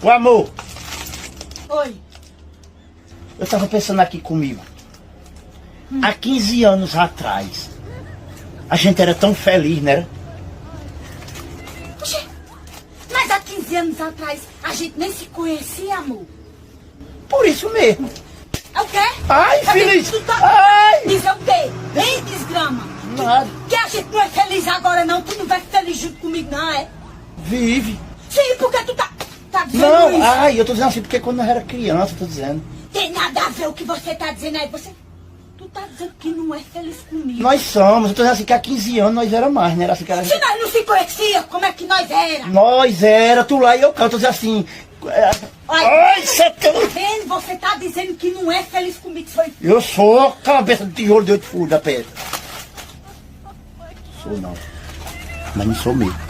Ô amor, Oi. eu tava pensando aqui comigo. Há 15 anos atrás, a gente era tão feliz, né? Oxê, mas há 15 anos atrás a gente nem se conhecia, amor. Por isso mesmo. É o quê? Ai, Tá filha, vendo? Tu tá... ai. Diz é o quê? Hein, desgrama? Nada. Que a gente não é feliz agora, não. Tu não vai ser feliz junto comigo, não, é? Vive. Sim, porque tu tá dizendo Não, isso. ai, eu tô dizendo assim porque quando eu era criança, eu tô dizendo. Tem nada a ver o que você tá dizendo aí. Tu tá dizendo que não é feliz comigo. Nós somos, eu tô dizendo assim que há 15 anos nós era mais, né? Era assim que era... Se nós não se conhecia, como é que nós era? Nós era, tu lá e eu cá, eu tô dizendo assim. Ai, você Tá vendo? Você tá dizendo que não é feliz comigo. Foi... Eu sou cabeça de tijolo de 8 furos da pedra. Sou não. Mas não sou mesmo.